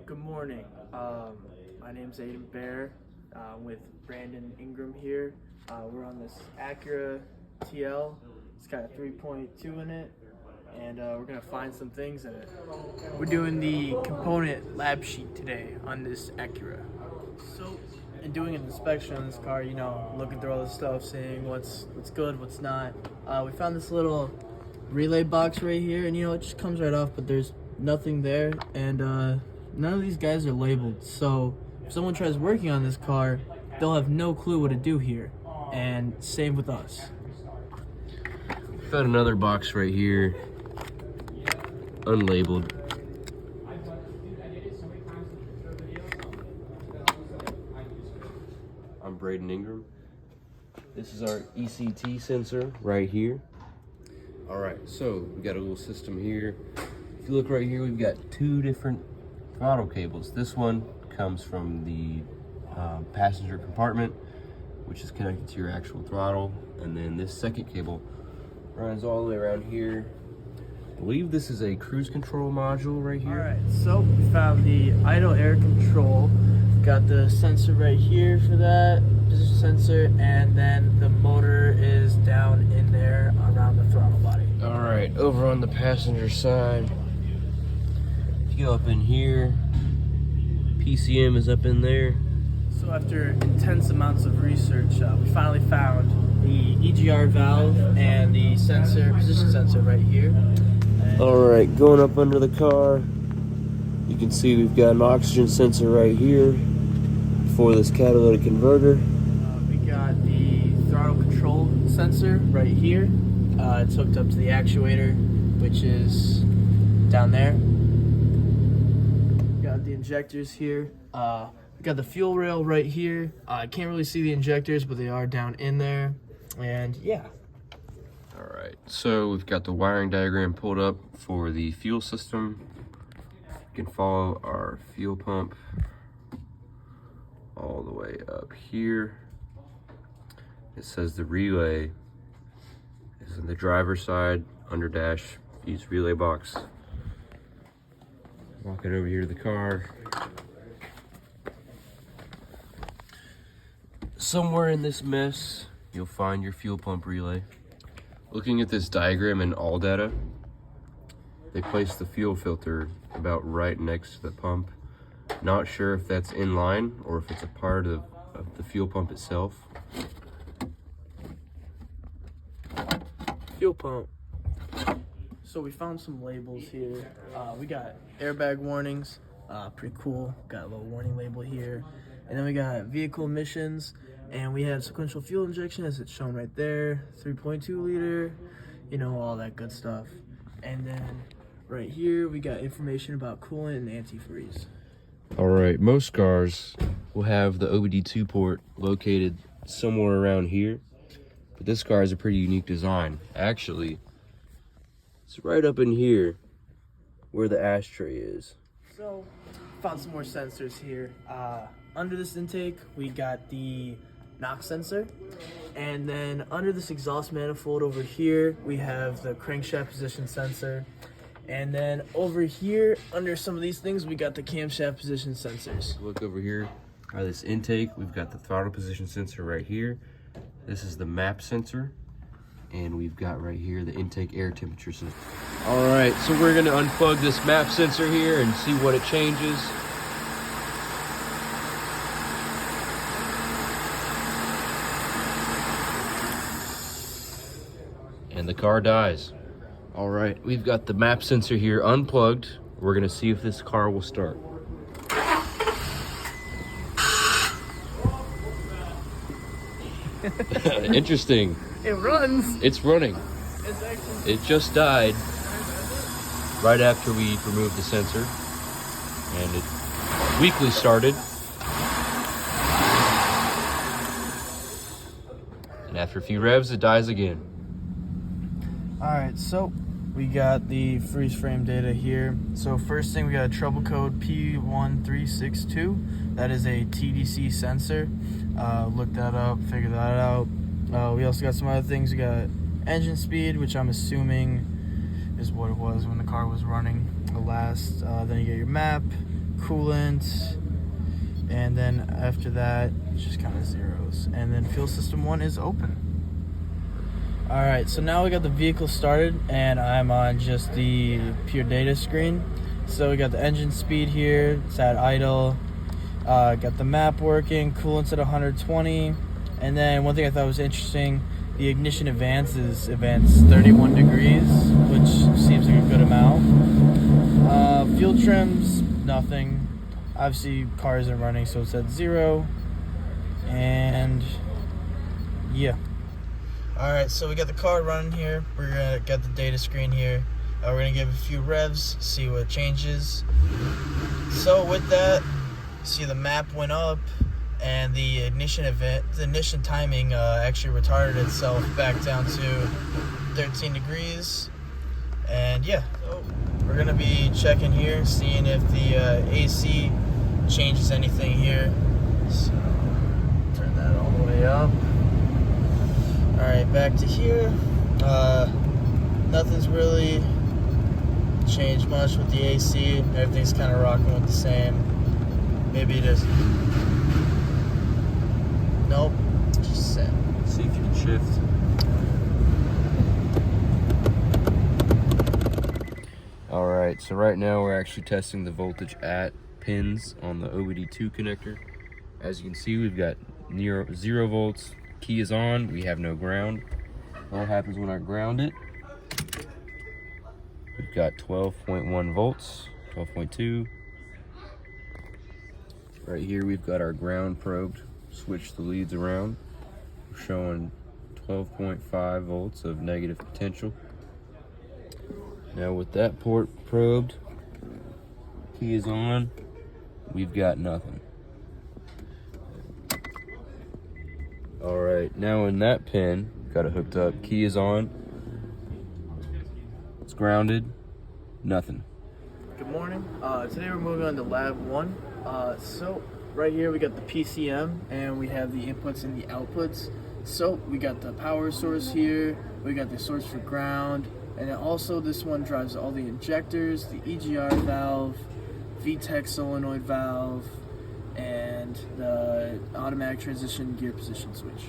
Good morning. My name's Aiden Bear. With Brandon Ingram here. We're on this Acura TL. It's got a 3.2 in it, and we're gonna find some things in it. We're doing the component lab sheet today on this Acura. So, in doing an inspection on this car, looking through all this stuff, seeing what's good, what's not. We found this little relay box right here, and it just comes right off, but there's nothing there, and none of these guys are labeled. So if someone tries working on this car, they'll have no clue what to do here. And same with us. Found another box right here, unlabeled. I'm Brandon Ingram. This is our ECT sensor right here. All right, so we got a little system here. If you look right here, we've got two different throttle cables. This one comes from the passenger compartment, which is connected to your actual throttle, and then this second cable runs all the way around here. I believe this is a cruise control module right here. All right, so we found the idle air control. Got the sensor right here for that position sensor, and then the motor is down in there around the throttle body. All right, over on the passenger side, if you go up in here, PCM is up in there. So after intense amounts of research, we finally found the EGR valve and the sensor, position sensor right here. All right, going up under the car, you can see we've got an oxygen sensor right here for this catalytic converter. We got the throttle control sensor right here. It's hooked up to the actuator, which is down there. We got the injectors here. We got the fuel rail right here. I can't really see the injectors, but they are down in there. And yeah. All right, so we've got the wiring diagram pulled up for the fuel system. You can follow our fuel pump all the way up here. It says the relay is on the driver's side, under dash, use relay box. Walking over here to the car. Somewhere in this mess, you'll find your fuel pump relay. Looking at this diagram in all data, they placed the fuel filter about right next to the pump. Not sure if that's in line or if it's a part of the fuel pump itself. Fuel pump. So we found some labels here. We got airbag warnings, pretty cool. Got a little warning label here. And then we got vehicle emissions, and we have sequential fuel injection as it's shown right there, 3.2 liter, all that good stuff. And then right here, we got information about coolant and antifreeze. All right, most cars will have the OBD2 port located somewhere around here, but this car has a pretty unique design. Actually, it's right up in here where the ashtray is. So, found some more sensors here. Under this intake, we got the NOx sensor, and then under this exhaust manifold over here, we have the crankshaft position sensor. And then over here, under some of these things, we got the camshaft position sensors. Look over here by this intake, we've got the throttle position sensor right here. This is the map sensor, and we've got right here the intake air temperature sensor. All right, so we're gonna unplug this map sensor here and see what it changes. And the car dies. All right, we've got the map sensor here unplugged. We're gonna see if this car will start. Interesting. It runs. It's running. It's actually... It just died right after we removed the sensor, and it weakly started. And after a few revs, it dies again. All right, so we got the freeze frame data here. So first thing, we got a trouble code P1362. That is a TDC sensor. Looked that up, figured that out. We also got some other things. We got engine speed, which I'm assuming is what it was when the car was running the last. Then you get your map, coolant, and then after that, it's just kind of zeros. And then fuel system 1 is open. All right, so now we got the vehicle started, and I'm on just the pure data screen. So we got the engine speed here, it's at idle. Got the map working, coolant's at 120. And then one thing I thought was interesting, the ignition advance 31 degrees, which seems like a good amount. Fuel trims, nothing. Obviously, car isn't running, so it's at 0. And yeah. All right, so we got the car running here. We're gonna get the data screen here. We're gonna give a few revs, see what changes. So with that, see the map went up, and the ignition timing actually retarded itself back down to 13 degrees. And yeah, so we're gonna be checking here, seeing if the AC changes anything here. So turn that all the way up. All right, back to here. Nothing's really changed much with the AC. Everything's kind of rocking with the same. Maybe just nope, just set. See if you can shift. All right, so right now we're actually testing the voltage at pins on the OBD2 connector. As you can see, we've got near 0 volts. Key is on, we have no ground. What happens when I ground it? We've got 12.1 volts, 12.2. Right here we've got our ground probed. Switch the leads around. We're showing 12.5 volts of negative potential. Now with that port probed, key is on, we've got nothing. All right, now in that pin, got it hooked up, key is on, it's grounded, nothing. Good morning. Today we're moving on to lab 1. So right here we got the PCM, and we have the inputs and the outputs. So we got the power source here, we got the source for ground, and then also this one drives all the injectors, the EGR valve, VTEC solenoid valve, and the automatic transition gear position switch.